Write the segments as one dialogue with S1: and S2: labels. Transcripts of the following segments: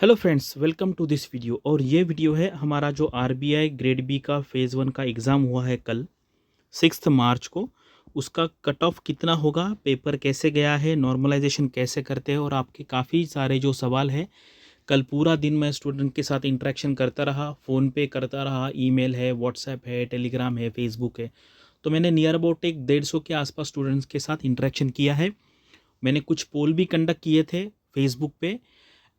S1: Hello friends, welcome to this video. और ये video है हमारा जो आरबीआई ग्रेड बी का फेज़ 1 का एग्ज़ाम हुआ है कल 6 मार्च को। उसका कट ऑफ कितना होगा, पेपर कैसे गया है, नॉर्मलाइजेशन कैसे करते हैं, और आपके काफ़ी सारे जो सवाल है। कल पूरा दिन मैं स्टूडेंट के साथ इंटरेक्शन करता रहा, फ़ोन पे करता रहा, ईमेल है, व्हाट्सएप है, टेलीग्राम है, फेसबुक है। तो मैंने नियर अबाउट एक 150 के आसपास स्टूडेंट्स के साथ इंटरेक्शन किया है। मैंने कुछ पोल भी कंडक्ट किए थे फेसबुक पे।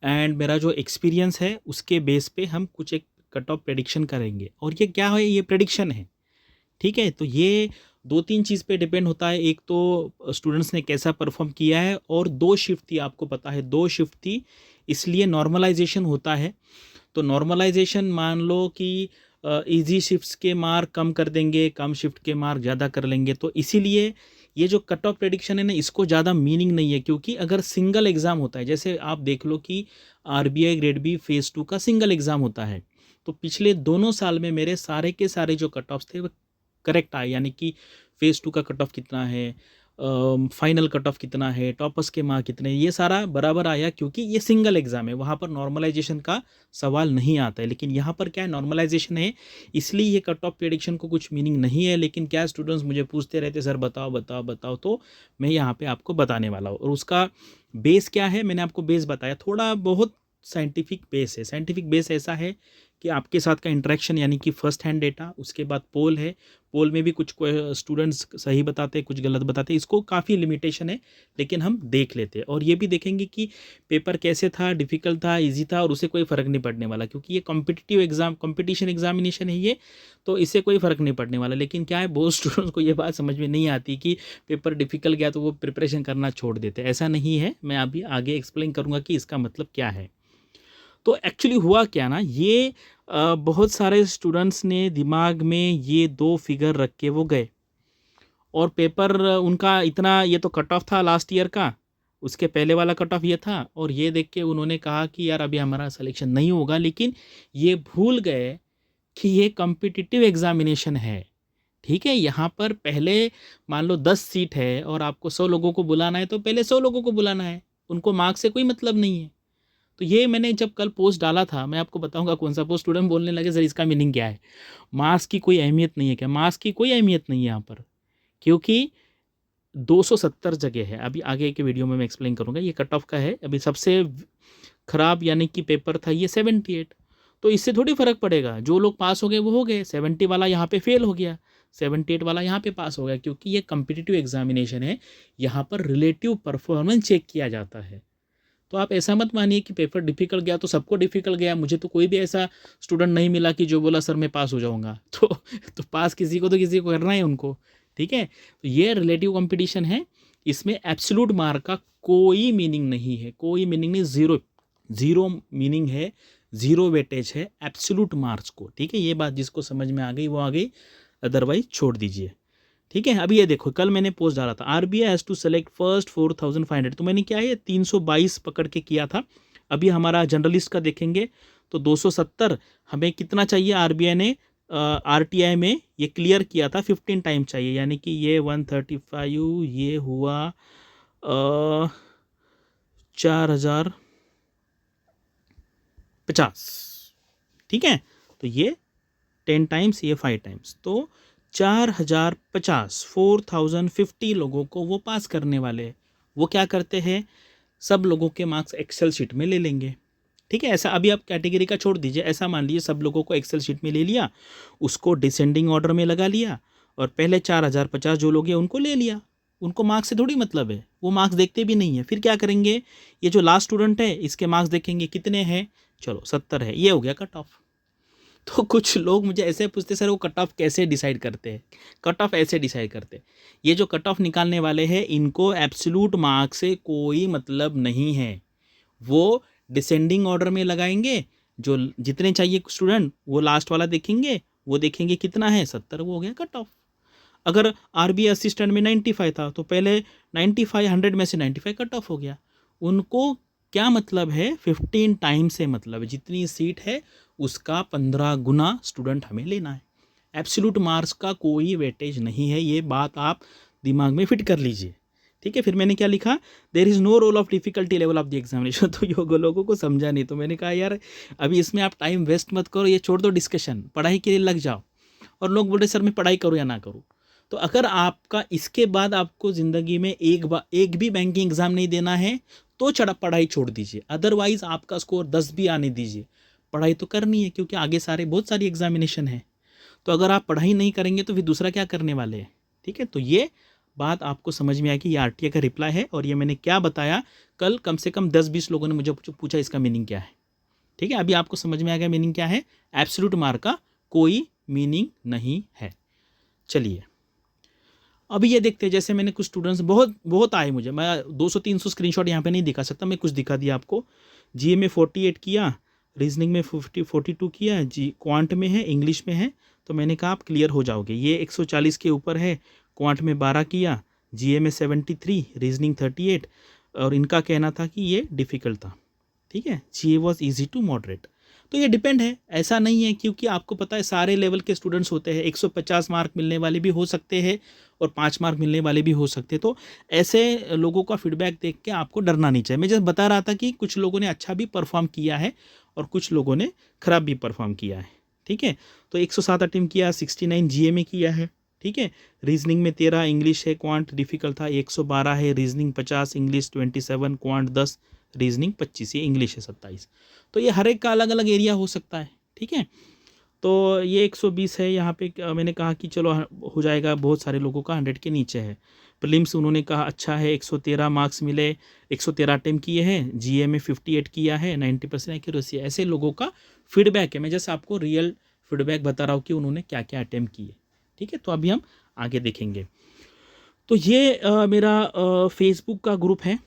S1: एंड मेरा जो एक्सपीरियंस है उसके बेस पे हम कुछ एक कट ऑफ प्रेडिक्शन करेंगे। और ये क्या है, ये प्रेडिक्शन है, ठीक है। तो ये दो तीन चीज़ पे डिपेंड होता है। एक तो स्टूडेंट्स ने कैसा परफॉर्म किया है, और दो शिफ्ट थी, आपको पता है दो शिफ्ट थी, इसलिए नॉर्मलाइजेशन होता है। तो नॉर्मलाइजेशन मान लो कि इजी शिफ्ट्स के मार्क कम कर देंगे, कम शिफ्ट के मार्क ज़्यादा कर लेंगे। तो इसीलिए ये जो कट ऑफ प्रेडिक्शन है ना, इसको ज़्यादा मीनिंग नहीं है। क्योंकि अगर सिंगल एग्ज़ाम होता है, जैसे आप देख लो कि आरबीआई ग्रेड बी फेज़ 2 का सिंगल एग्ज़ाम होता है, तो पिछले दोनों साल में मेरे सारे के सारे जो कट ऑफ्स थे वो करेक्ट आए। यानी कि फेज़ 2 का कट ऑफ कितना है, फाइनल कट ऑफ कितना है, टॉपर्स के मार्क कितने, ये सारा बराबर आया। क्योंकि ये सिंगल एग्ज़ाम है, वहाँ पर नॉर्मलाइजेशन का सवाल नहीं आता है। लेकिन यहाँ पर क्या है, नॉर्मलाइजेशन है, इसलिए ये कट ऑफ प्रेडिक्शन को कुछ मीनिंग नहीं है। लेकिन क्या, स्टूडेंट्स मुझे पूछते रहते सर बताओ बताओ बताओ, तो मैं यहाँ पे आपको बताने वाला हूँ। और उसका बेस क्या है, मैंने आपको बेस बताया, थोड़ा बहुत साइंटिफिक बेस है। साइंटिफिक बेस ऐसा है कि आपके साथ का इंटरेक्शन, यानी कि फर्स्ट हैंड डेटा, उसके बाद पोल है। पोल में भी कुछ स्टूडेंट्स सही बताते हैं, कुछ गलत बताते हैं, इसको काफ़ी लिमिटेशन है, लेकिन हम देख लेते हैं। और ये भी देखेंगे कि पेपर कैसे था, डिफ़िकल्ट था, इजी था, और उससे कोई फ़र्क नहीं पड़ने वाला। क्योंकि ये कॉम्पिटिटिव एग्ज़ाम, कॉम्पिटिशन एग्जामिनेशन है ये, तो इससे कोई फ़र्क नहीं पड़ने वाला। लेकिन क्या है, बहुत स्टूडेंट्स को ये बात समझ में नहीं आती कि पेपर डिफ़िकल्ट गया तो वो प्रिपरेशन करना छोड़ देते। ऐसा नहीं है, मैं अभी आगे एक्सप्लेन करूँगा कि इसका मतलब क्या है। तो एक्चुअली हुआ क्या ना, ये बहुत सारे स्टूडेंट्स ने दिमाग में ये दो फिगर रख के वो गए, और पेपर उनका इतना, ये तो कट ऑफ था लास्ट ईयर का, उसके पहले वाला कट ऑफ ये था, और ये देख के उन्होंने कहा कि यार अभी हमारा सिलेक्शन नहीं होगा। लेकिन ये भूल गए कि ये कॉम्पिटिटिव एग्जामिनेशन है, ठीक है। यहाँ पर पहले मान लो 10 सीट है और आपको 100 लोगों को बुलाना है, तो पहले 100 लोगों को बुलाना है, उनको मार्क्स से कोई मतलब नहीं है। तो ये मैंने जब कल पोस्ट डाला था, मैं आपको बताऊंगा कौन सा पोस्ट, स्टूडेंट बोलने लगे सर इसका मीनिंग क्या है, मार्क्स की कोई अहमियत नहीं है क्या। मार्क्स की कोई अहमियत नहीं है यहाँ पर, क्योंकि 270 जगह है। अभी आगे के वीडियो में मैं एक्सप्लेन करूंगा, ये कट ऑफ का है। अभी सबसे खराब यानी कि पेपर था ये 78, तो इससे थोड़ी फर्क पड़ेगा। जो लोग पास हो गए वो हो गए, 70 वाला यहाँ पे फेल हो गया, 78 वाला यहाँ पे पास हो गया। क्योंकि ये कम्पिटिटिव एग्जामिनेशन है, यहाँ पर रिलेटिव परफॉर्मेंस चेक किया जाता है। तो आप ऐसा मत मानिए कि पेपर डिफिकल्ट गया तो सबको डिफिकल्ट गया। मुझे तो कोई भी ऐसा स्टूडेंट नहीं मिला कि जो बोला सर मैं पास हो जाऊंगा। तो पास किसी को तो किसी को करना है उनको, ठीक है। तो ये रिलेटिव कंपटीशन है, इसमें एब्सोल्यूट मार्क का कोई मीनिंग नहीं है, कोई मीनिंग नहीं, ज़ीरो, ज़ीरो मीनिंग है, ज़ीरो वेटेज है एब्सोल्यूट मार्क्स को, ठीक है। ये बात जिसको समझ में आ गई वो आ गई, अदरवाइज छोड़ दीजिए, ठीक है। अभी ये देखो, कल मैंने पोस्ट डाला था RBI has to select first 4500, तो मैंने क्या है 322 पकड़ के किया था। अभी हमारा जर्नलिस्ट का देखेंगे तो 270, हमें कितना चाहिए, आरबीआई ने आरटीआई में ये क्लियर किया था 15 टाइम चाहिए, यानी कि ये 135, ये हुआ 4050, ठीक है। तो ये 10 टाइम्स, ये 5 टाइम्स, तो 4050, 4050 लोगों को वो पास करने वाले हैं। वो क्या करते हैं, सब लोगों के मार्क्स एक्सेल शीट में ले लेंगे, ठीक है। ऐसा अभी आप कैटेगरी का छोड़ दीजिए, ऐसा मान लीजिए सब लोगों को एक्सेल शीट में ले लिया, उसको डिसेंडिंग ऑर्डर में लगा लिया, और पहले 4050 जो लोग हैं उनको ले लिया। उनको मार्क्स से थोड़ी मतलब है, वो मार्क्स देखते भी नहीं है। फिर क्या करेंगे, ये जो लास्ट स्टूडेंट है इसके मार्क्स देखेंगे कितने हैं, चलो 70 है, ये हो गया कट ऑफ। तो कुछ लोग मुझे ऐसे पूछते सर वो कट ऑफ कैसे डिसाइड करते हैं, कट ऑफ ऐसे डिसाइड करते हैं। ये जो कट ऑफ निकालने वाले हैं इनको एब्सोल्यूट मार्क्स से कोई मतलब नहीं है, वो डिसेंडिंग ऑर्डर में लगाएंगे। जो जितने चाहिए स्टूडेंट वो लास्ट वाला देखेंगे, वो देखेंगे कितना है 70, वो हो गया कट ऑफ। अगर आरबीआई असिस्टेंट में 95 था तो पहले 95, 100 में से 95 कट ऑफ हो गया। उनको क्या मतलब है, 15 टाइम से मतलब है, जितनी सीट है उसका 15 गुना स्टूडेंट हमें लेना है। एब्सोल्यूट मार्क्स का कोई वेटेज नहीं है, ये बात आप दिमाग में फिट कर लीजिए, ठीक है, फिर मैंने क्या लिखा, there is no role of difficulty level of the examination. तो ये लोगों को समझा नहीं, तो मैंने कहा यार अभी इसमें आप टाइम वेस्ट मत करो, ये छोड़ दो डिस्कशन, पढ़ाई के लिए लग जाओ। और लोग बोल रहे सर मैं पढ़ाई करूँ या ना करूँ। तो अगर आपका इसके बाद आपको ज़िंदगी में एक भी बैंकिंग एग्ज़ाम नहीं देना है तो पढ़ाई छोड़ दीजिए, अदरवाइज़ आपका स्कोर 10 भी आने दीजिए, पढ़ाई तो करनी है क्योंकि आगे बहुत सारी एग्जामिनेशन है। तो अगर आप पढ़ाई नहीं करेंगे तो फिर दूसरा क्या करने वाले हैं। ठीक है, तो ये बात आपको समझ में आया कि ये आरटीए का रिप्लाई है, और ये मैंने क्या बताया कल, कम से कम 10-20 लोगों ने मुझे पूछा इसका मीनिंग क्या है। ठीक है, अभी आपको समझ में आ गया मीनिंग क्या है। एब्सोल्यूट मार्क का कोई मीनिंग नहीं है। चलिए अभी ये देखते हैं, जैसे मैंने कुछ स्टूडेंट्स बहुत आए मुझे, मैं 200-300 स्क्रीनशॉट यहाँ पे नहीं दिखा सकता, मैं कुछ दिखा दिया आपको। जीए में 48 किया, रीजनिंग में 42 किया, जी क्वांट में है, इंग्लिश में है, तो मैंने कहा आप क्लियर हो जाओगे। ये 140 के ऊपर है, क्वांट में 12 किया, जीए में 73, रीजनिंग 38, और इनका कहना था कि ये डिफ़िकल्ट था। ठीक है, जीए वॉज ईजी टू मॉडरेट। तो ये डिपेंड है, ऐसा नहीं है, क्योंकि आपको पता है सारे लेवल के स्टूडेंट्स होते हैं, 150 मार्क मिलने वाले भी हो सकते हैं और 5 मार्क मिलने वाले भी हो सकते हैं। तो ऐसे लोगों का फीडबैक देख के आपको डरना नहीं चाहिए। मैं जस्ट बता रहा था कि कुछ लोगों ने अच्छा भी परफॉर्म किया है और कुछ लोगों ने ख़राब भी परफॉर्म किया है। ठीक है, तो 107 अटेम्प्ट किया, 69 जीए में किया है। ठीक है, रीजनिंग में 13, इंग्लिश है, क्वांट डिफ़िकल्ट था, 112 है, रीजनिंग 50, इंग्लिश 27, क्वांट 10, रीजनिंग 25, ये इंग्लिश है 27। तो ये हर एक का अलग अलग एरिया हो सकता है। ठीक है, तो ये 120 है, यहाँ पे मैंने कहा कि चलो हो जाएगा, बहुत सारे लोगों का 100 के नीचे है। प्रीलिम्स उन्होंने कहा अच्छा है, 113 मार्क्स मिले, 113 अटेम्प्ट किए हैं, जीए में 58 किया है, 90% एक्यूरेसी। ऐसे लोगों का फीडबैक है, मैं जैसे आपको रियल फीडबैक बता रहा हूँ कि उन्होंने क्या क्या अटेम्प्ट किए। ठीक है, तो अभी हम आगे देखेंगे। तो ये मेरा फेसबुक का ग्रुप है,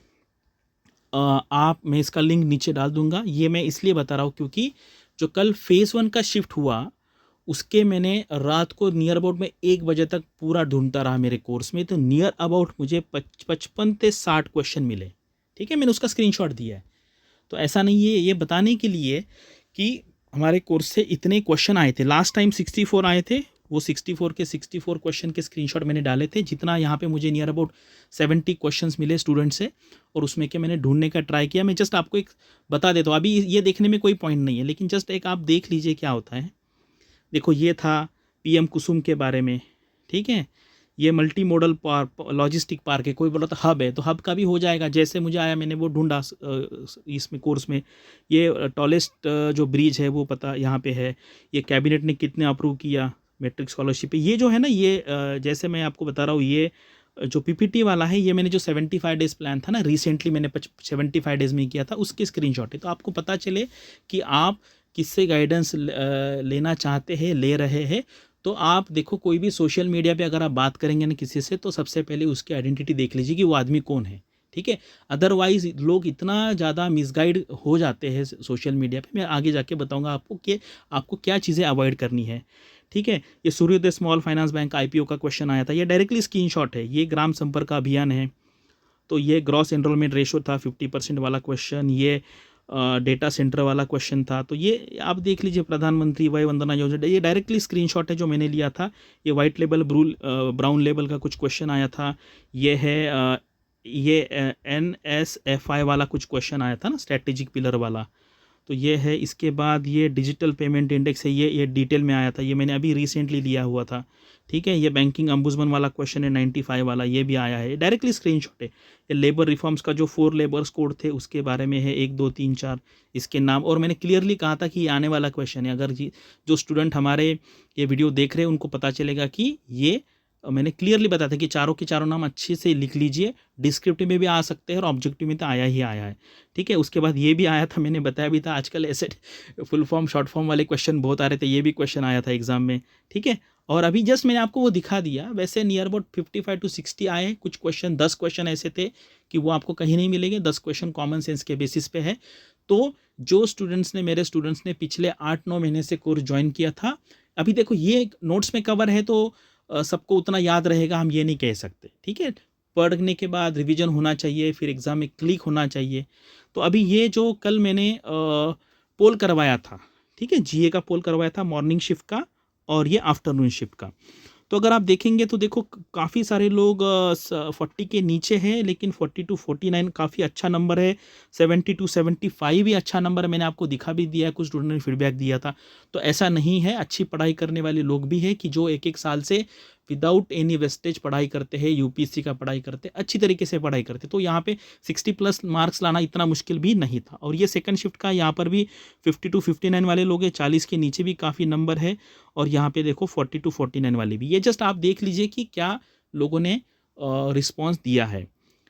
S1: मैं इसका लिंक नीचे डाल दूंगा। ये मैं इसलिए बता रहा हूँ क्योंकि जो कल फेज़ 1 का शिफ्ट हुआ उसके मैंने रात को नियर अबाउट में 1 बजे तक पूरा ढूंढता रहा मेरे कोर्स में, तो नियर अबाउट मुझे 55 से 60 क्वेश्चन मिले। ठीक है, मैंने उसका स्क्रीनशॉट दिया है। तो ऐसा नहीं है, ये बताने के लिए कि हमारे कोर्स से इतने क्वेश्चन आए थे। लास्ट टाइम 64 आए थे, वो 64 के 64 क्वेश्चन के स्क्रीनशॉट मैंने डाले थे। जितना यहाँ पे मुझे नियर अबाउट 70 क्वेश्चंस मिले स्टूडेंट से, और उसमें के मैंने ढूंढने का ट्राई किया। मैं जस्ट आपको एक बता देता हूँ, अभी ये देखने में कोई पॉइंट नहीं है, लेकिन जस्ट एक आप देख लीजिए क्या होता है। देखो ये था पीएम कुसुम के बारे में। ठीक है, ये मल्टी मॉडल लॉजिस्टिक पार्क है, कोई बोला तो हब है, तो हब का भी हो जाएगा। जैसे मुझे आया मैंने वो ढूंढा इसमें कोर्स में। ये टॉलेस्ट जो ब्रिज है वो पता यहाँ पे है। ये कैबिनेट ने कितने अप्रूव किया मैट्रिक स्कॉलरशिप पे, ये जो है ना, ये जैसे मैं आपको बता रहा हूँ, ये जो पीपीटी वाला है, ये मैंने जो 75 डेज़ प्लान था ना, रिसेंटली मैंने 75 डेज़ में किया था, उसके स्क्रीनशॉट है। तो आपको पता चले कि आप किससे गाइडेंस लेना चाहते हैं, ले रहे हैं। तो आप देखो, कोई भी सोशल मीडिया पे अगर आप बात करेंगे ना किसी से, तो सबसे पहले उसकी आइडेंटिटी देख लीजिए कि वो आदमी कौन है। ठीक है, अदरवाइज लोग इतना ज़्यादा मिसगाइड हो जाते हैं सोशल मीडिया पे। मैं आगे जाके बताऊंगा आपको कि आपको क्या चीज़ें अवॉइड करनी है। ठीक है, ये सूर्योदय स्मॉल फाइनेंस बैंक आईपीओ का क्वेश्चन आया था, ये डायरेक्टली स्क्रीनशॉट है। ये ग्राम संपर्क अभियान है, तो ये ग्रॉस एनरोलमेंट रेशो था 50% वाला क्वेश्चन। ये डेटा सेंटर वाला क्वेश्चन था। तो ये आप देख लीजिए, प्रधानमंत्री वय वंदना योजना, ये डायरेक्टली स्क्रीनशॉट है जो मैंने लिया था। ये वाइट लेबल ब्राउन लेबल का कुछ क्वेश्चन आया था। ये है ये NSFI वाला कुछ क्वेश्चन आया था ना, स्ट्रेटेजिक पिलर वाला। तो ये है। इसके बाद ये डिजिटल पेमेंट इंडेक्स है, ये डिटेल में आया था, ये मैंने अभी रिसेंटली लिया हुआ था। ठीक है, ये बैंकिंग अम्बुड्समैन वाला क्वेश्चन है 95 वाला, ये भी आया है, डायरेक्टली स्क्रीनशॉट है। ये लेबर रिफॉर्म्स का जो 4 लेबर्स कोड थे उसके बारे में है, 1 2 3 4 इसके नाम। और मैंने क्लियरली कहा था कि ये आने वाला क्वेश्चन है। अगर जो स्टूडेंट हमारे ये वीडियो देख रहे हैं उनको पता चलेगा कि ये मैंने क्लियरली बताया था कि चारों के चारों नाम अच्छे से लिख लीजिए। डिस्क्रिप्टिव में भी आ सकते हैं और ऑब्जेक्टिव में तो आया ही आया है। ठीक है, उसके बाद ये भी आया था, मैंने बताया भी था, आजकल ऐसे फुल फॉर्म शॉर्ट फॉर्म वाले क्वेश्चन बहुत आ रहे थे, ये भी क्वेश्चन आया था एग्जाम में। ठीक है, और अभी जस्ट मैंने आपको वो दिखा दिया। वैसे नियर अबाउट 55 to 60 आए। कुछ क्वेश्चन 10 क्वेश्चन ऐसे थे कि वो आपको कहीं नहीं मिलेंगे। 10 क्वेश्चन कॉमन सेंस के बेसिस पे है। तो जो मेरे स्टूडेंट्स ने पिछले 8-9 महीने से कोर्स ज्वाइन किया था, अभी देखो ये नोट्स में कवर है तो सबको उतना याद रहेगा हम ये नहीं कह सकते। ठीक है, पढ़ने के बाद रिवीजन होना चाहिए, फिर एग्ज़ाम में क्लिक होना चाहिए। तो अभी ये जो कल मैंने पोल करवाया था, ठीक है, जीए का पोल करवाया था, मॉर्निंग शिफ्ट का और ये आफ्टरनून शिफ्ट का। तो अगर आप देखेंगे तो देखो काफ़ी सारे लोग 40 के नीचे हैं, लेकिन 40 to 49 काफ़ी अच्छा नंबर है। 70 to 75 भी अच्छा नंबर है, मैंने आपको दिखा भी दिया है, कुछ स्टूडेंट ने फीडबैक दिया था। तो ऐसा नहीं है, अच्छी पढ़ाई करने वाले लोग भी हैं कि जो एक एक साल से विदाउट एनी वेस्टेज पढ़ाई करते हैं, यूपीएससी का पढ़ाई करते, अच्छी तरीके से पढ़ाई करते। तो यहाँ पे 60+ मार्क्स लाना इतना मुश्किल भी नहीं था। और ये सेकंड शिफ्ट का यहाँ पर भी 50 to 59 वाले लोग हैं, 40 के नीचे भी काफ़ी नंबर है। और यहाँ पे देखो 40 to 49 वाले भी। ये जस्ट आप देख लीजिए कि क्या लोगों ने रिस्पॉन्स दिया है।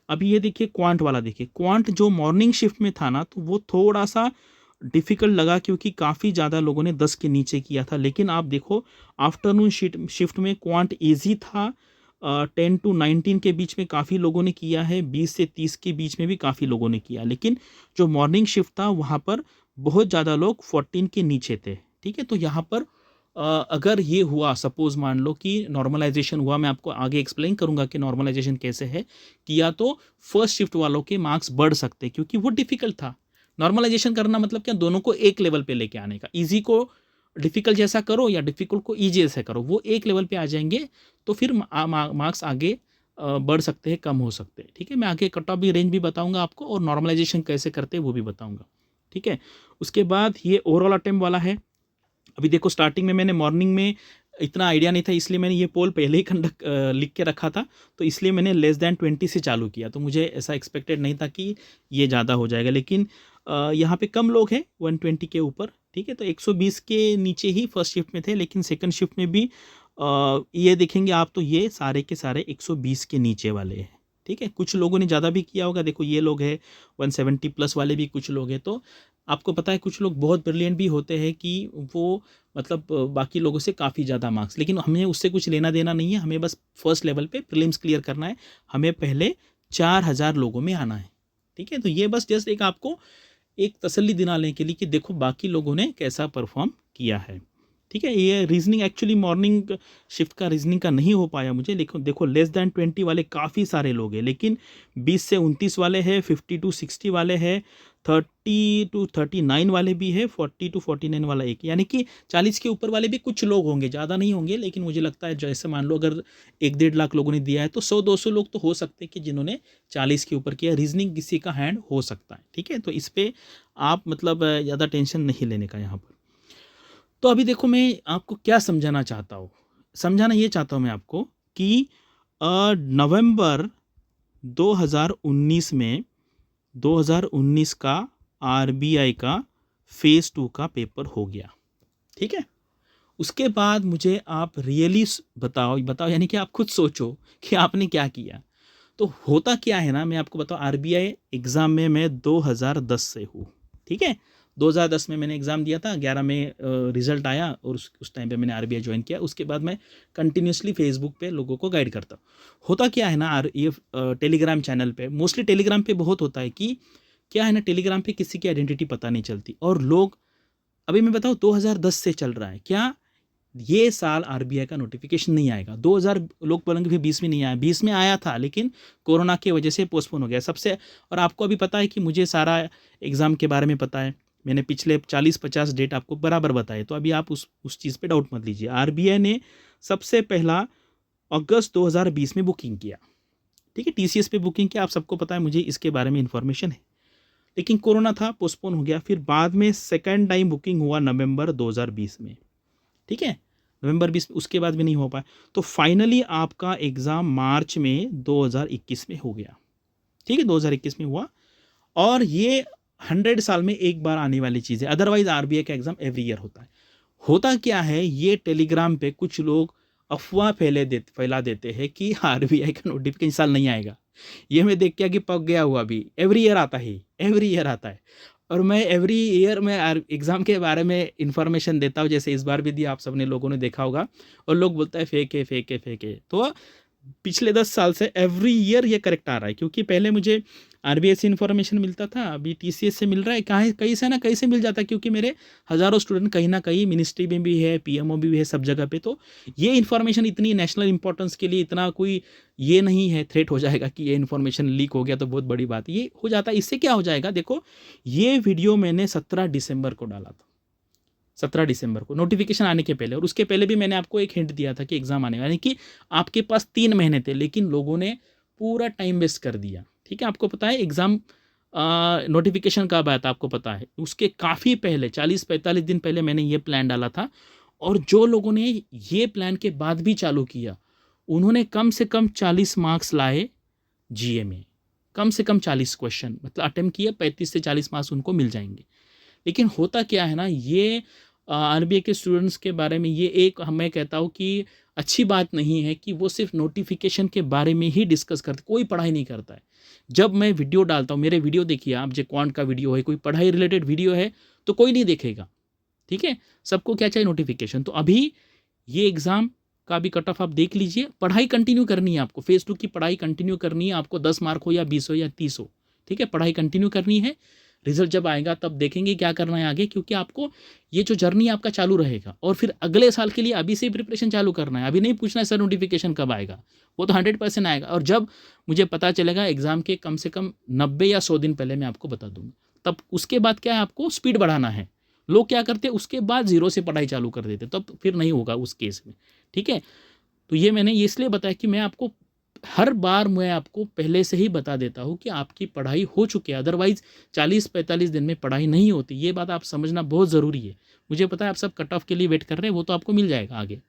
S1: अभी ये देखिए क्वांट वाला, देखिए क्वांट जो मॉर्निंग शिफ्ट में था ना, तो वो थोड़ा सा डिफ़िकल्ट लगा क्योंकि काफ़ी ज़्यादा लोगों ने 10 के नीचे किया था। लेकिन आप देखो आफ्टरनून शिफ्ट में क्वांट ईजी था। 10 to 19 के बीच में काफ़ी लोगों ने किया है, 20 से 30 के बीच में भी काफ़ी लोगों ने किया। लेकिन जो मॉर्निंग शिफ्ट था वहाँ पर बहुत ज़्यादा लोग 14 के नीचे थे। ठीक है, तो यहाँ पर अगर ये हुआ, सपोज मान लो कि नॉर्मलाइजेशन हुआ, मैं आपको आगे एक्सप्लेन करूंगा कि नॉर्मलाइजेशन कैसे है किया, तो फर्स्ट शिफ्ट वालों के मार्क्स बढ़ सकते क्योंकि वो डिफिकल्ट था। नॉर्मलाइजेशन करना मतलब क्या, दोनों को एक लेवल पे लेके आने का। इजी को डिफिकल्ट जैसा करो या डिफिकल्ट को ईजी जैसा करो, वो एक लेवल पे आ जाएंगे तो फिर मार्क्स आगे बढ़ सकते हैं, कम हो सकते हैं। ठीक है, मैं आगे कट ऑफ भी रेंज भी बताऊंगा आपको और नॉर्मलाइजेशन कैसे करते हैं वो भी बताऊंगा। ठीक है, उसके बाद ये ओवरऑल अटेम्प्ट वाला है। अभी देखो स्टार्टिंग में मैंने मॉर्निंग में इतना आइडिया नहीं था, इसलिए मैंने ये पोल पहले ही लिख के रखा था, तो इसलिए मैंने लेस दैन 20 से चालू किया। तो मुझे ऐसा एक्सपेक्टेड नहीं था कि ये ज़्यादा हो जाएगा, लेकिन यहाँ पे कम लोग हैं 120 के ऊपर। ठीक है, तो 120 के नीचे ही फर्स्ट शिफ्ट में थे, लेकिन सेकंड शिफ्ट में भी ये देखेंगे आप तो ये सारे के सारे 120 के नीचे वाले हैं। ठीक है, कुछ लोगों ने ज़्यादा भी किया होगा, देखो ये लोग हैं 170+ वाले भी कुछ लोग हैं। तो आपको पता है कुछ लोग बहुत ब्रिलियंट भी होते हैं कि वो मतलब बाकी लोगों से काफ़ी ज़्यादा मार्क्स, लेकिन हमें उससे कुछ लेना देना नहीं है। हमें बस फर्स्ट लेवल पे प्रीलिम्स क्लियर करना है, हमें पहले 4000 लोगों में आना है। ठीक है, तो ये बस जस्ट एक आपको एक तसल्ली दिलाने के लिए कि देखो बाकी लोगों ने कैसा परफॉर्म किया है। ठीक है, ये रीजनिंग एक्चुअली मॉर्निंग शिफ्ट का रीजनिंग का नहीं हो पाया मुझे, लेकिन देखो लेस दैन 20 वाले काफ़ी सारे लोग हैं, लेकिन 20 से 29 वाले हैं, 50 to 60 वाले हैं, 30 to 39 वाले भी है, 40 to 49 वाला एक, यानी कि 40 के ऊपर वाले भी कुछ लोग होंगे, ज़्यादा नहीं होंगे। लेकिन मुझे लगता है जैसे मान लो अगर 1-1.5 लाख लोगों ने दिया है तो 100-200 लोग तो हो सकते हैं कि जिन्होंने 40 के ऊपर किया। रीजनिंग किसी का हैंड हो सकता है। ठीक है, तो इस पर आप मतलब ज़्यादा टेंशन नहीं लेने का यहाँ पर। तो अभी देखो मैं आपको क्या समझाना चाहता हूँ, समझाना ये चाहता हूँ मैं आपको कि नवंबर 2019 में 2019 का आरबीआई का फेज़ 2 का पेपर हो गया। ठीक है, उसके बाद मुझे आप रियली बताओ यानी कि आप खुद सोचो कि आपने क्या किया। तो होता क्या है ना, मैं आपको बताऊँ, आरबीआई एग्ज़ाम में मैं 2010 से हूँ। ठीक है, 2010 में मैंने एग्ज़ाम दिया था, 11 में रिज़ल्ट आया और उस टाइम पे मैंने आरबीआई ज्वाइन किया। उसके बाद मैं कंटिन्यूसली फेसबुक पे लोगों को गाइड करता हूँ। होता क्या है ना, ये टेलीग्राम चैनल पे, मोस्टली टेलीग्राम पे बहुत होता है कि क्या है ना, टेलीग्राम पे किसी की आइडेंटिटी पता नहीं चलती। और लोग, अभी मैं बताऊँ 2010 से चल रहा है, क्या ये साल आरबीआई का नोटिफिकेशन नहीं आएगा। 2000 लोग बोलेंगे फिर 20 में नहीं आया, 20 में आया था लेकिन कोरोना की वजह से पोस्टपोन हो गया सबसे। और आपको अभी पता है कि मुझे सारा एग्ज़ाम के बारे में पता है, मैंने पिछले 40-50 डेट आपको बराबर बताए, तो अभी आप उस चीज़ पे डाउट मत लीजिए। आरबीआई ने सबसे पहला अगस्त 2020 में बुकिंग किया। ठीक है, टीसीएस पे बुकिंग किया, आप सबको पता है, मुझे इसके बारे में इन्फॉर्मेशन है। लेकिन कोरोना था, पोस्टपोन हो गया। फिर बाद में सेकेंड टाइम बुकिंग हुआ नवंबर 2020 में। ठीक है, नवंबर 20, उसके बाद भी नहीं हो पाया। तो फाइनली आपका एग्ज़ाम मार्च में 2021 में हो गया। ठीक है, 2021 में हुआ। और ये 100 साल में एक बार आने वाली चीज़ है, अदरवाइज आरबीआई का एग्ज़ाम एवरी ईयर होता है। होता क्या है, ये टेलीग्राम पे कुछ लोग अफवाह फैला देते हैं कि आरबीआई का नोटिफिकेशन साल नहीं आएगा। ये मैं देख के कि पक गया हुआ, भी एवरी ईयर आता है, एवरी ईयर आता है। और मैं एवरी ईयर में एग्ज़ाम के बारे में इंफॉर्मेशन देता हूँ, जैसे इस बार भी दिया, आप सबने लोगों ने देखा होगा। और लोग बोलता है फेक है फेक है फेक है। तो पिछले 10 साल से एवरी ईयर ये करेक्ट आ रहा है, क्योंकि पहले मुझे आरबीआई से इन्फॉर्मेशन मिलता था, अभी टीसीएस से मिल रहा है, कहाँ कहीं से ना कहीं से मिल जाता है, क्योंकि मेरे हज़ारों स्टूडेंट कहीं ना कहीं मिनिस्ट्री में भी है, पीएमओ भी है, सब जगह पे। तो ये इन्फॉर्मेशन इतनी नेशनल इंपॉर्टेंस के लिए इतना कोई ये नहीं है थ्रेट हो जाएगा कि ये इन्फॉर्मेशन लीक हो गया तो बहुत बड़ी बात, ये हो जाता है। इससे क्या हो जाएगा, देखो ये वीडियो मैंने 17 दिसंबर को डाला था, 17 दिसंबर को नोटिफिकेशन आने के पहले। और उसके पहले भी मैंने आपको एक हिंट दिया था कि एग्ज़ाम आने वाला, यानी कि आपके पास 3 महीने थे, लेकिन लोगों ने पूरा टाइम वेस्ट कर दिया। ठीक है, आपको पता है एग्ज़ाम नोटिफिकेशन कब आया था, आपको पता है? उसके काफ़ी पहले 40-45 दिन पहले मैंने ये प्लान डाला था। और जो लोगों ने ये प्लान के बाद भी चालू किया, उन्होंने कम से कम 40 मार्क्स लाए जीए में। कम से कम 40 क्वेश्चन मतलब अटेम्प्ट किए, 35 से 40 मार्क्स उनको मिल जाएंगे। लेकिन होता क्या है ना, ये आरबीआई के स्टूडेंट्स के बारे में ये एक मैं कहता हूँ कि अच्छी बात नहीं है कि वो सिर्फ नोटिफिकेशन के बारे में ही डिस्कस करते, कोई पढ़ाई नहीं करता है। जब मैं वीडियो डालता हूँ, मेरे वीडियो देखिए आप, जो क्वांट का वीडियो है, कोई पढ़ाई रिलेटेड वीडियो है तो कोई नहीं देखेगा। ठीक है, सबको क्या चाहिए, नोटिफिकेशन। तो अभी ये एग्ज़ाम का भी कट ऑफ आप देख लीजिए, पढ़ाई कंटिन्यू करनी है आपको, फेज़ 2 की पढ़ाई कंटिन्यू करनी है आपको, 10 मार्क हो या 20 हो या 30 हो। ठीक है, पढ़ाई कंटिन्यू करनी है। रिजल्ट जब आएगा तब देखेंगे क्या करना है आगे, क्योंकि आपको ये जो जर्नी आपका चालू रहेगा। और फिर अगले साल के लिए अभी से ही प्रिपरेशन चालू करना है। अभी नहीं पूछना है सर नोटिफिकेशन कब आएगा, वो तो 100% आएगा। और जब मुझे पता चलेगा एग्ज़ाम के कम से कम 90 या 100 दिन पहले मैं आपको बता दूंगा। तब उसके बाद क्या है, आपको स्पीड बढ़ाना है। लोग क्या करते हैं, उसके बाद जीरो से पढ़ाई चालू कर देते, तब फिर नहीं होगा उस केस में। ठीक है, तो ये मैंने ये इसलिए बताया कि मैं आपको हर बार मैं आपको पहले से ही बता देता हूँ कि आपकी पढ़ाई हो चुकी है, अदरवाइज 40-45 दिन में पढ़ाई नहीं होती। ये बात आप समझना बहुत ज़रूरी है। मुझे पता है आप सब कट ऑफ के लिए वेट कर रहे हैं, वो तो आपको मिल जाएगा आगे।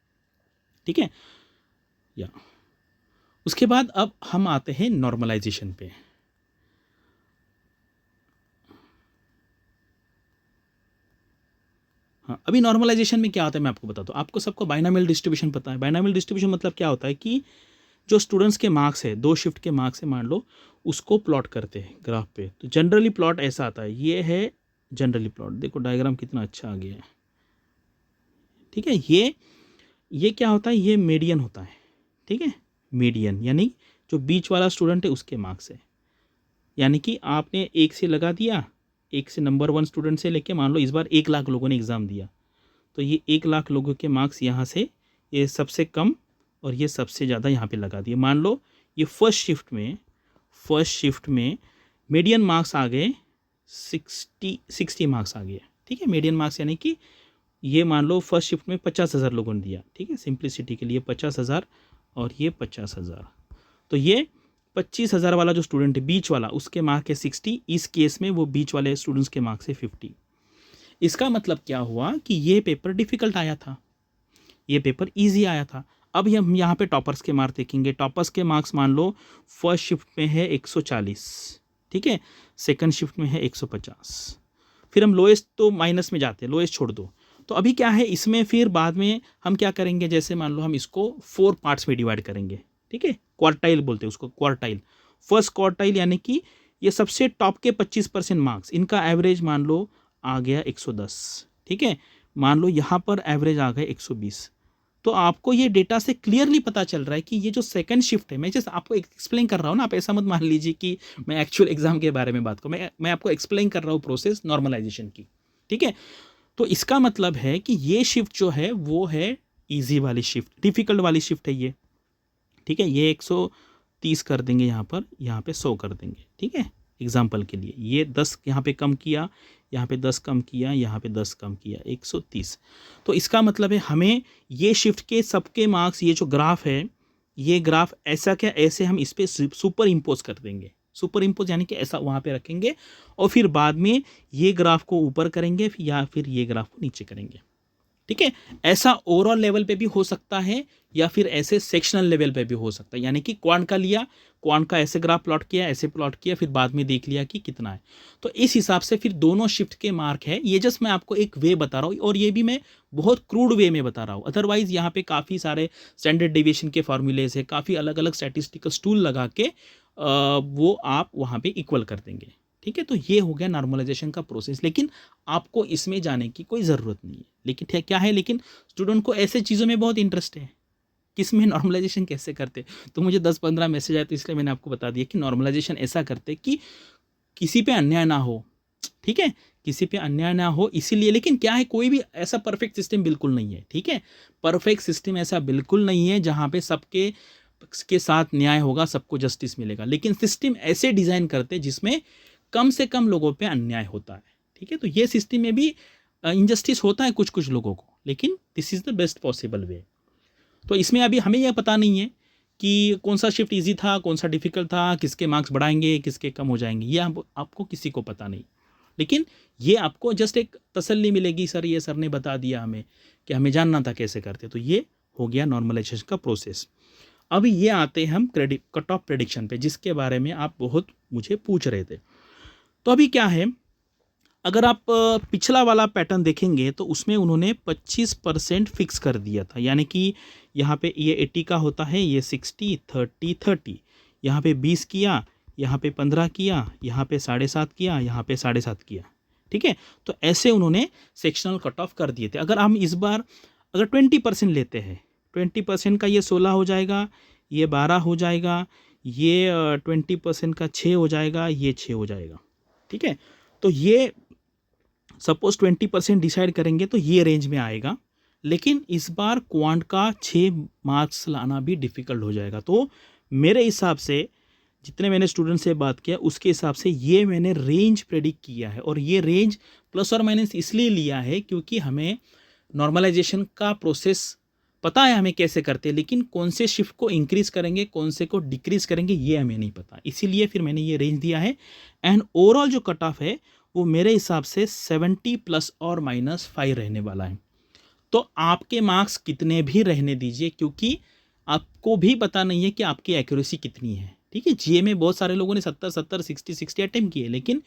S1: ठीक है, या उसके बाद अब हम आते हैं नॉर्मलाइजेशन पे। हाँ, अभी नॉर्मलाइजेशन में क्या होता है मैं आपको बताता हूँ। आपको सबको बाइनोमियल डिस्ट्रीब्यूशन पता है। बाइनोमियल डिस्ट्रीब्यूशन मतलब क्या होता है कि जो स्टूडेंट्स के मार्क्स है, 2 शिफ्ट के मार्क्स है मान लो, उसको प्लॉट करते हैं ग्राफ पे। तो जनरली प्लॉट ऐसा आता है, ये है जनरली प्लॉट। देखो डायग्राम कितना अच्छा आ गया है। ठीक है, ये क्या होता है, ये मीडियन होता है। ठीक है, मीडियन यानी जो बीच वाला स्टूडेंट है उसके मार्क्स है। यानी कि आपने 1 से लगा दिया, 1 से नंबर 1 स्टूडेंट से लेके मान लो इस बार 1 लाख लोगों ने एग्ज़ाम दिया, तो ये 1 लाख लोगों के मार्क्स यहाँ से ये सबसे कम और ये सबसे ज़्यादा यहाँ पे लगा दिए। मान लो ये फर्स्ट शिफ्ट में मीडियन मार्क्स आ गए 60 मार्क्स आ गए। ठीक है, मीडियन मार्क्स यानी कि ये मान लो फर्स्ट शिफ्ट में 50,000 लोगों ने दिया। ठीक है, सिंप्लिसिटी के लिए 50,000 और ये 50,000, तो ये 25,000 वाला जो स्टूडेंट है बीच वाला, उसके मार्क है 60। इस केस में वो बीच वाले स्टूडेंट्स के मार्क्स है 50। इसका मतलब क्या हुआ कि ये पेपर डिफ़िकल्ट आया था, ये पेपर इजी आया था। अब हम यहाँ पे टॉपर्स के मार्क्स देखेंगे। टॉपर्स के मार्क्स मान लो फर्स्ट शिफ्ट में है 140, ठीक है, सेकंड शिफ्ट में है 150। फिर हम लोएस्ट तो माइनस में जाते हैं, लोएस्ट छोड़ दो। तो अभी क्या है इसमें, फिर बाद में हम क्या करेंगे, जैसे मान लो हम इसको 4 पार्ट्स में डिवाइड करेंगे। ठीक है, क्वार्टाइल बोलते हैं उसको, क्वार्टाइल। फर्स्ट क्वार्टाइल यानी कि ये सबसे टॉप के 25% मार्क्स, इनका एवरेज मान लो आ गया 110। ठीक है, मान लो यहाँ पर एवरेज आ गए 120। तो आपको ये डेटा से क्लियरली पता चल रहा है कि ये जो सेकंड शिफ्ट है, मैं जैसे आपको एक्सप्लेन कर रहा हूँ ना, आप ऐसा मत मान लीजिए कि मैं एक्चुअल एग्जाम के बारे में बात करूँ, मैं आपको एक्सप्लेन कर रहा हूँ प्रोसेस नॉर्मलाइजेशन की। ठीक है, तो इसका मतलब है कि ये शिफ्ट जो है वो है ईजी वाली शिफ्ट, डिफ़िकल्ट वाली शिफ्ट है ये। ठीक है, ये 130 कर देंगे यहाँ पे 100 कर देंगे। ठीक है, एग्जाम्पल के लिए ये 10 यहाँ पे कम किया, यहाँ पे 10 कम किया, यहाँ पे 10 कम किया, 130। तो इसका मतलब है हमें ये शिफ्ट के सबके मार्क्स, ये जो ग्राफ है, ये ग्राफ ऐसा क्या, ऐसे हम इस पर सुपर इम्पोज कर देंगे। सुपर इम्पोज यानी कि ऐसा वहाँ पे रखेंगे और फिर बाद में ये ग्राफ को ऊपर करेंगे या फिर ये ग्राफ को नीचे करेंगे। ठीक है, ऐसा ओवरऑल लेवल पे भी हो सकता है या फिर ऐसे सेक्शनल लेवल पे भी हो सकता है। यानी कि क्वांट का लिया, क्वांट का ऐसे ग्राफ प्लॉट किया, ऐसे प्लॉट किया, फिर बाद में देख लिया कि कितना है। तो इस हिसाब से फिर दोनों शिफ्ट के मार्क है। ये जस्ट मैं आपको एक वे बता रहा हूँ और ये भी मैं बहुत क्रूड वे में बता रहा हूँ। अदरवाइज यहाँ पे काफ़ी सारे स्टैंडर्ड डेविएशन के फॉर्मूलेज है, काफ़ी अलग अलग स्टैटिस्टिकल टूल लगा के वो आप वहाँ पे इक्वल कर देंगे। ठीक है, तो ये हो गया नॉर्मलाइजेशन का प्रोसेस। लेकिन आपको इसमें जाने की कोई ज़रूरत नहीं है। लेकिन क्या है, लेकिन स्टूडेंट को ऐसे चीज़ों में बहुत इंटरेस्ट है, किसमें नॉर्मलाइजेशन कैसे करते। तो मुझे 10-15 मैसेज आए, तो इसलिए मैंने आपको बता दिया कि नॉर्मलाइजेशन ऐसा करते कि किसी पे अन्याय ना हो। ठीक है, किसी पे अन्याय ना हो इसीलिए। लेकिन क्या है, कोई भी ऐसा परफेक्ट सिस्टम बिल्कुल नहीं है। ठीक है, परफेक्ट सिस्टम ऐसा बिल्कुल नहीं है जहाँ पे सबके के साथ न्याय होगा, सबको जस्टिस मिलेगा। लेकिन सिस्टम ऐसे डिज़ाइन करते जिसमें कम से कम लोगों पे अन्याय होता है। ठीक है, तो ये सिस्टम में भी इनजस्टिस होता है कुछ कुछ लोगों को, लेकिन this is the best possible way. तो इसमें अभी हमें यह पता नहीं है कि कौन सा शिफ्ट इजी था, कौन सा डिफ़िकल्ट था, किसके मार्क्स बढ़ाएंगे, किसके कम हो जाएंगे, ये आपको किसी को पता नहीं। लेकिन ये आपको जस्ट एक तसल्ली मिलेगी, सर ये सर ने बता दिया हमें, कि हमें जानना था कैसे करते। तो ये हो गया नॉर्मलाइजेशन का प्रोसेस। अभी ये आते हैं हम क्रेडिट कट ऑफ प्रेडिक्शन पे, जिसके बारे में आप बहुत मुझे पूछ रहे थे। तो अभी क्या है, अगर आप पिछला वाला पैटर्न देखेंगे तो उसमें उन्होंने 25% फिक्स कर दिया था, यानी कि यहाँ पे ये 80 का होता है, ये 60 30 30, यहाँ पे 20 किया, यहाँ पे 15 किया, यहाँ पे 7.5 किया, यहाँ पे 7.5 किया। ठीक है, तो ऐसे उन्होंने सेक्शनल कट ऑफ कर दिए थे। अगर हम इस बार अगर 20% लेते हैं, 20% का ये 16 हो जाएगा, ये 12 हो जाएगा, ये 20% का 6 हो जाएगा, ये 6 हो जाएगा। ठीक है, तो ये सपोज 20% डिसाइड करेंगे तो ये रेंज में आएगा। लेकिन इस बार क्वांट का 6 मार्क्स लाना भी डिफ़िकल्ट हो जाएगा। तो मेरे हिसाब से जितने मैंने स्टूडेंट से बात किया उसके हिसाब से ये मैंने रेंज प्रेडिक्ट किया है, और ये रेंज प्लस और माइनस इसलिए लिया है क्योंकि हमें नॉर्मलाइजेशन का प्रोसेस पता है हमें कैसे करते हैं, लेकिन कौन से शिफ्ट को इंक्रीज करेंगे, कौन से को डिक्रीज करेंगे, ये हमें नहीं पता। इसीलिए फिर मैंने ये रेंज दिया है। एंड ओवरऑल जो कट ऑफ है वो मेरे हिसाब से 70 ±5 रहने वाला है। तो आपके मार्क्स कितने भी रहने दीजिए, क्योंकि आपको भी पता नहीं है कि आपकी एक्यूरेसी कितनी है। ठीक है, जीए में बहुत सारे लोगों ने 70 60 अटेम्प्ट किए, लेकिन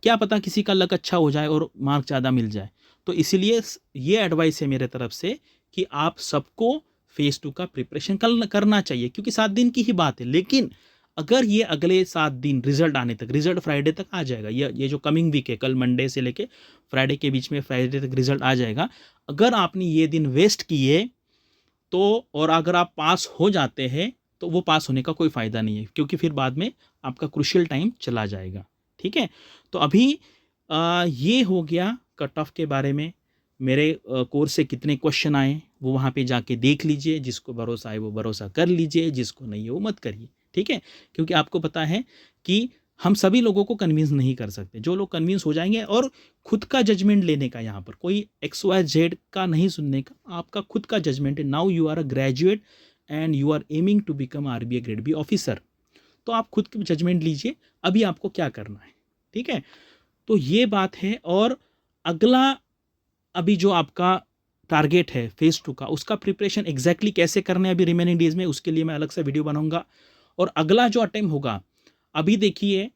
S1: क्या पता किसी का लक अच्छा हो जाए और मार्क ज़्यादा मिल जाए। तो इसीलिए ये एडवाइस है मेरे तरफ से कि आप सबको फेज़ 2 का प्रिपरेशन करना चाहिए, क्योंकि 7 दिन की ही बात है। लेकिन अगर ये अगले 7 दिन रिजल्ट आने तक, रिजल्ट फ्राइडे तक आ जाएगा, ये जो कमिंग वीक है, कल मंडे से लेके फ्राइडे के बीच में फ्राइडे तक रिजल्ट आ जाएगा। अगर आपने ये दिन वेस्ट किए तो, और अगर आप पास हो जाते हैं तो वो पास होने का कोई फ़ायदा नहीं है, क्योंकि फिर बाद में आपका क्रूशियल टाइम चला जाएगा। ठीक है, तो अभी ये हो गया कट ऑफ के बारे में। मेरे कोर्स से कितने क्वेश्चन आए वो वहाँ पे जाके देख लीजिए, जिसको भरोसा है वो भरोसा कर लीजिए, जिसको नहीं है वो मत करिए। ठीक है, क्योंकि आपको पता है कि हम सभी लोगों को कन्विंस नहीं कर सकते। जो लोग कन्विंस हो जाएंगे, और खुद का जजमेंट लेने का, यहाँ पर कोई XYZ का नहीं सुनने का, आपका खुद का जजमेंट है। Now you are a graduate and you are aiming to become RBI grade B officer. तो आप खुद की जजमेंट लीजिए, अभी आपको क्या करना है। ठीक है, तो ये बात है। और अगला अभी जो आपका टारगेट है फेज़ 2 का, उसका प्रिपरेशन एग्जैक्टली कैसे करना है अभी रिमेनिंग डेज में, उसके लिए मैं अलग से वीडियो बनाऊंगा। और अगला जो अटेम्प्ट होगा, अभी देखिए,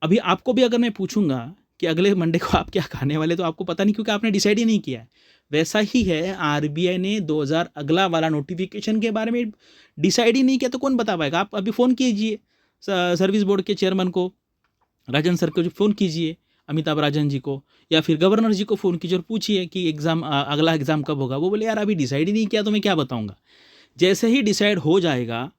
S1: अभी आपको भी अगर मैं पूछूंगा कि अगले मंडे को आप क्या खाने वाले, तो आपको पता नहीं, क्योंकि आपने डिसाइड ही नहीं किया है। वैसा ही है, RBI ने 2000 अगला वाला नोटिफिकेशन के बारे में डिसाइड ही नहीं किया, तो कौन बता पाएगा। आप अभी फ़ोन कीजिए सर्विस बोर्ड के चेयरमैन को, राजन सर को फ़ोन कीजिए, अमिताभ राजन जी को, या फिर गवर्नर जी को फ़ोन कीजिए और पूछिए कि एग्ज़ाम अगला एग्ज़ाम कब होगा। वो बोले यार अभी डिसाइड ही नहीं किया, तो मैं क्या बताऊँगा। जैसे ही डिसाइड हो जाएगा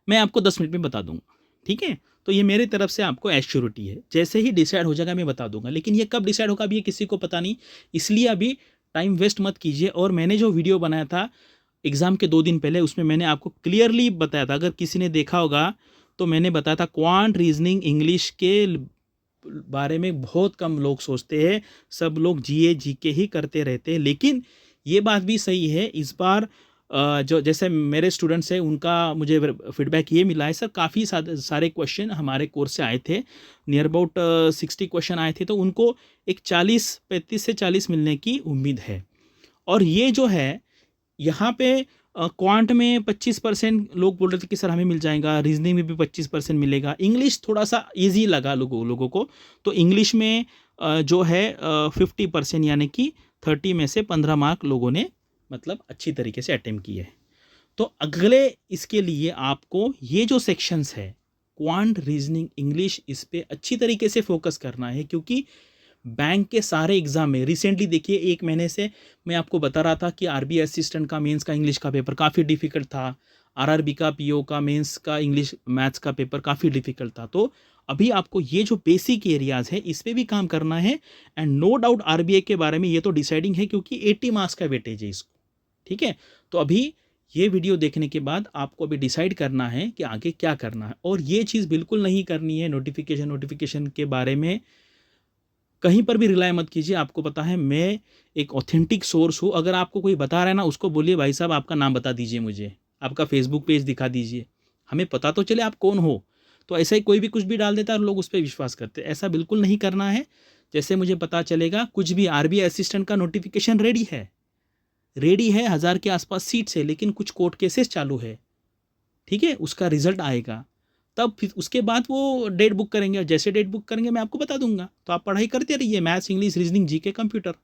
S1: मैं आपको 10 मिनट में बता दूंगा। ठीक है, तो ये मेरी तरफ से आपको एश्योरिटी है, जैसे ही डिसाइड हो जाएगा मैं बता दूंगा। लेकिन ये कब डिसाइड होगा अभी ये किसी को पता नहीं, इसलिए अभी टाइम वेस्ट मत कीजिए। और मैंने जो वीडियो बनाया था एग्ज़ाम के 2 दिन पहले, उसमें मैंने आपको क्लियरली बताया था, अगर किसी ने देखा होगा तो मैंने बताया था क्वांट रीजनिंग इंग्लिश के बारे में बहुत कम लोग सोचते हैं, सब लोग GA GK ही करते रहते हैं। लेकिन ये बात भी सही है, इस बार जो जैसे मेरे स्टूडेंट्स हैं उनका मुझे फीडबैक ये मिला है, सर काफ़ी सारे क्वेश्चन हमारे कोर्स से आए थे, नियर अबाउट 60 क्वेश्चन आए थे, तो उनको एक 35 से 40 मिलने की उम्मीद है। और ये जो है यहाँ पे क्वांट में 25% लोग बोल रहे थे कि सर हमें मिल जाएगा, रीजनिंग में भी 25% मिलेगा, इंग्लिश थोड़ा सा ईजी लगा लोगों को, तो इंग्लिश में जो है 50%, यानी कि 30 में से 15 मार्क लोगों ने मतलब अच्छी तरीके से अटेम्प्ट किए। तो अगले इसके लिए आपको ये जो सेक्शंस है क्वांट रीजनिंग इंग्लिश, इस पे अच्छी तरीके से फोकस करना है, क्योंकि बैंक के सारे एग्जाम में रिसेंटली देखिए 1 महीने से मैं आपको बता रहा था कि RBI असिस्टेंट का मेंस का इंग्लिश का पेपर काफ़ी डिफिकल्ट था, RRB का PO का मेंस का इंग्लिश मैथ्स का पेपर काफ़ी डिफिकल्ट था। तो अभी आपको ये जो बेसिक एरियाज़ है इस पे भी काम करना है। एंड नो डाउट RBI के बारे में ये तो डिसाइडिंग है, क्योंकि 80 मार्क्स का वेटेज है इसको। ठीक है, तो अभी ये वीडियो देखने के बाद आपको अभी डिसाइड करना है कि आगे क्या करना है। और ये चीज़ बिल्कुल नहीं करनी है नोटिफिकेशन के बारे में कहीं पर भी रिलाय मत कीजिए। आपको पता है मैं एक ऑथेंटिक सोर्स हूँ। अगर आपको कोई बता रहा है ना, उसको बोलिए भाई साहब आपका नाम बता दीजिए, मुझे आपका फेसबुक पेज दिखा दीजिए, हमें पता तो चले आप कौन हो। तो ऐसा ही कोई भी कुछ भी डाल देता है और लोग उस पर विश्वास करते हैं। ऐसा बिल्कुल नहीं करना है। जैसे मुझे पता चलेगा कुछ भी आरबीआई असिस्टेंट का नोटिफिकेशन रेडी है 1000 के आसपास सीट्स है, लेकिन कुछ कोर्ट केसेस चालू है, ठीक है, उसका रिजल्ट आएगा तब फिर उसके बाद वो डेट बुक करेंगे, और जैसे डेट बुक करेंगे मैं आपको बता दूंगा। तो आप पढ़ाई करते रहिए, maths, English, reasoning, GK, computer.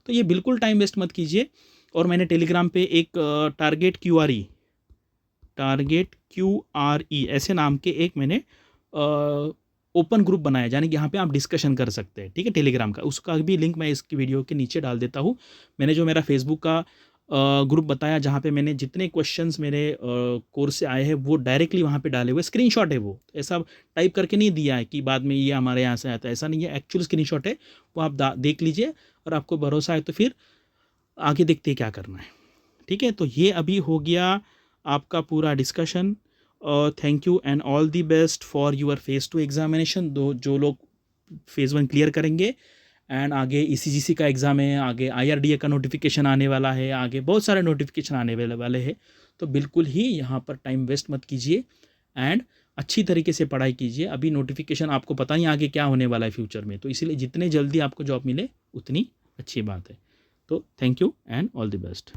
S1: तो ये बिल्कुल टाइम वेस्ट मत कीजिए। और मैंने टेलीग्राम पे एक टारगेट क्यू आर ई ऐसे नाम के एक मैंने ओपन ग्रुप बनाया, यानी कि यहाँ पे आप डिस्कशन कर सकते हैं, ठीक है, टेलीग्राम का। उसका भी लिंक मैं इसकी वीडियो के नीचे डाल देता हूँ। मैंने जो मेरा फेसबुक का ग्रुप बताया, जहाँ पे मैंने जितने क्वेश्चंस मेरे कोर्स से आए हैं वो डायरेक्टली वहाँ पे डाले हुए, स्क्रीनशॉट है वो, ऐसा टाइप करके नहीं दिया है कि बाद में ये हमारे यहाँ से आता है, ऐसा नहीं है, एक्चुअल स्क्रीनशॉट है वो। आप देख लीजिए, और आपको भरोसा है तो फिर आगे देखते क्या करना है, ठीक है। तो ये अभी हो गया आपका पूरा discussion. Thank you and all the best for your phase 2 examination. जो लोग फेज़ 1 क्लियर करेंगे, एंड आगे ईसीजीसी का एग्ज़ाम है, आगे आईआरडीए का नोटिफिकेशन आने वाला है, आगे बहुत सारे नोटिफिकेशन आने वाले हैं। तो बिल्कुल ही यहाँ पर टाइम वेस्ट मत कीजिए एंड अच्छी तरीके से पढ़ाई कीजिए। अभी नोटिफिकेशन आपको पता नहीं आगे क्या होने वाला है फ्यूचर में, तो इसीलिए जितने जल्दी आपको जॉब मिले उतनी अच्छी बात है। तो thank you and all the best.